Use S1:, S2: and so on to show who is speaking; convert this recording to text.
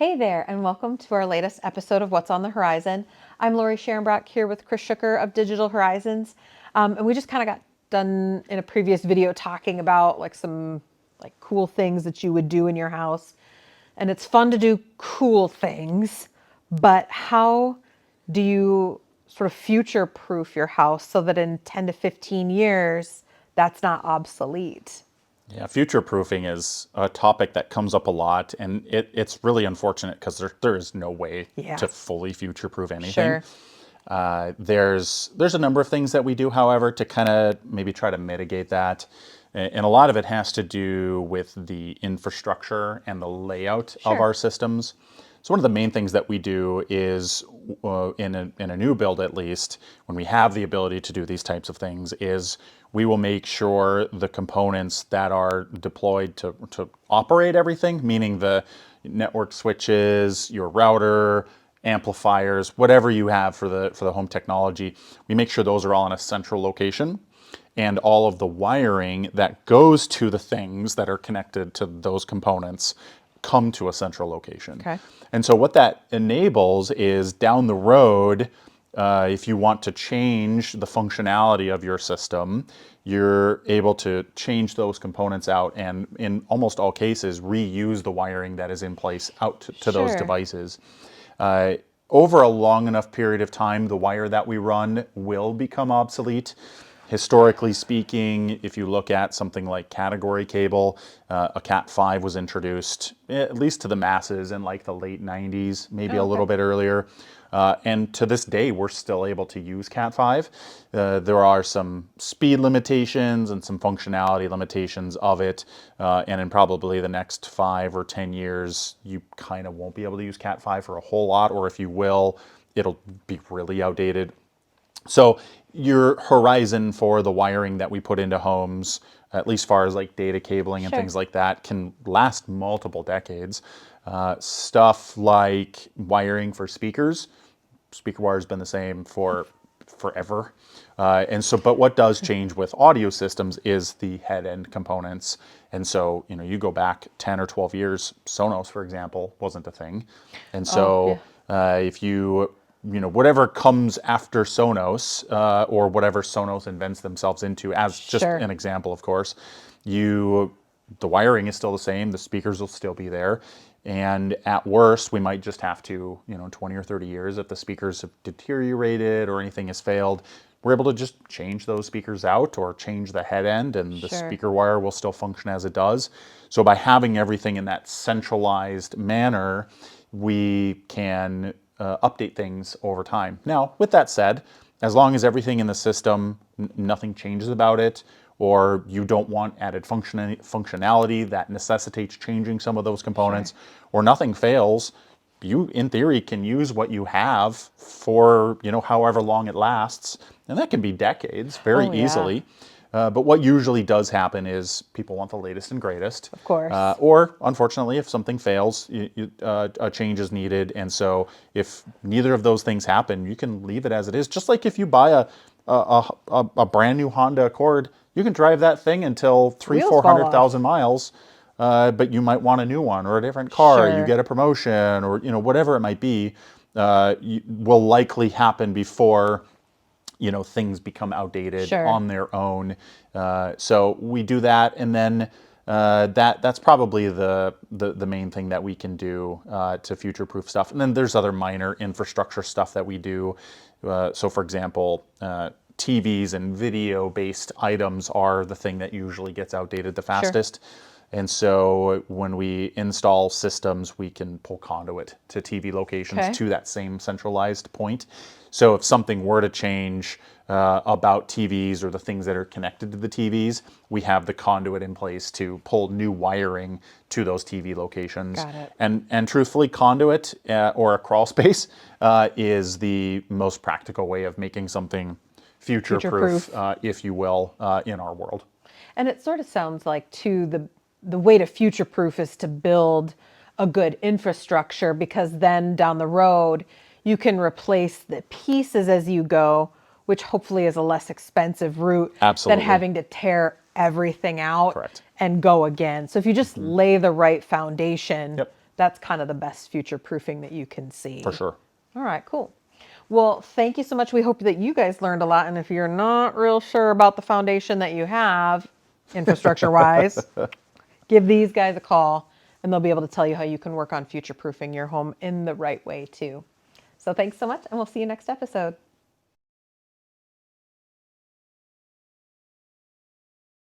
S1: Hey there, and welcome to our latest episode of What's on the Horizon. I'm Lori Sharonbrock here with Chris Schucker of Digital Horizons. And we just kind of got done in a previous video talking about some cool things that you would do in your house. And it's fun to do cool things, but how do you sort of future-proof your house so that in 10 to 15 years, that's not obsolete?
S2: Yeah, future proofing is a topic that comes up a lot, and it's really unfortunate because there is no way
S1: Yeah,
S2: to fully future proof anything.
S1: sure.
S2: There's a number of things that we do, however, to kind of maybe try to mitigate that. And a lot of it has to do with the infrastructure and the layout of
S1: Sure.
S2: our systems. So one of the main things that we do is, in a new build at least, when we have the ability to do these types of things, is we will make sure the components that are deployed to operate everything, meaning the network switches, your router, amplifiers, whatever you have for the home technology, we make sure those are all in a central location, and all of the wiring that goes to the things that are connected to those components come to a central location.
S1: Okay.
S2: And so what that enables is down the road, if you want to change the functionality of your system, you're able to change those components out and in almost all cases reuse the wiring that is in place out to those
S1: Sure.
S2: devices. Over a long enough period of time, the wire that we run will become obsolete. Historically speaking, if you look at something like category cable, a Cat 5 was introduced, at least to the masses, in like the late 90s, maybe
S1: Oh,
S2: a
S1: okay.
S2: little bit earlier. And to this day, we're still able to use Cat 5. There are some speed limitations and some functionality limitations of it. And in probably the next 5 or 10 years, you kind of won't be able to use Cat 5 for a whole lot, or if you will, it'll be really outdated. So your horizon for the wiring that we put into homes, at least far as like data cabling and
S1: Sure.
S2: things like that, can last multiple decades. Stuff like wiring for speakers, speaker wire has been the same for forever. But what does change with audio systems is the head end components. And so, you go back 10 or 12 years, Sonos, for example, wasn't a thing. And
S1: Oh, yeah.
S2: so, if whatever comes after Sonos, or whatever Sonos invents themselves into, as just
S1: Sure.
S2: an example, of course, the wiring is still the same, the speakers will still be there. And at worst, we might just have to, 20 or 30 years, if the speakers have deteriorated or anything has failed, we're able to just change those speakers out or change the head end, and the
S1: Sure.
S2: speaker wire will still function as it does. So by having everything in that centralized manner, we can update things over time. Now, with that said, as long as everything in the system, nothing changes about it, or you don't want added functionality that necessitates changing some of those
S1: Sure.
S2: components, or nothing fails, you, in theory, can use what you have for, however long it lasts. And that can be decades very
S1: Oh, yeah.
S2: easily. But what usually does happen is people want the latest and greatest.
S1: Of course.
S2: Or, unfortunately, if something fails, a change is needed. And so, if neither of those things happen, you can leave it as it is. Just like if you buy a brand new Honda Accord, you can drive that thing until three,
S1: Wheels
S2: four
S1: fall
S2: hundred
S1: off.
S2: thousand miles. But you might want a new one or a different car. You
S1: Sure.
S2: get a promotion, or whatever it might be. Will likely happen before things become outdated
S1: Sure.
S2: on their own. So we do that, and then that's probably the main thing that we can do to future-proof stuff. And then there's other minor infrastructure stuff that we do. So for example, TVs and video-based items are the thing that usually gets outdated the
S1: Sure.
S2: fastest. And so when we install systems, we can pull conduit to TV locations
S1: Okay.
S2: to that same centralized point. So if something were to change about TVs or the things that are connected to the TVs, we have the conduit in place to pull new wiring to those TV locations.
S1: Got it.
S2: And truthfully, conduit or a crawl space is the most practical way of making something
S1: Future
S2: future-proof,
S1: proof.
S2: if you will, in our world.
S1: And it sort of sounds like too the way to future proof is to build a good infrastructure, because then down the road you can replace the pieces as you go, which hopefully is a less expensive route than
S2: Absolutely.
S1: having to tear everything out
S2: Correct.
S1: and go again. So if you just lay the right foundation,
S2: Yep.
S1: that's kind of the best future proofing that you can see.
S2: For sure.
S1: All right, cool. Well, thank you so much. We hope that you guys learned a lot. And if you're not real sure about the foundation that you have, infrastructure wise, give these guys a call and they'll be able to tell you how you can work on future proofing your home in the right way too. So thanks so much, and we'll see you next episode.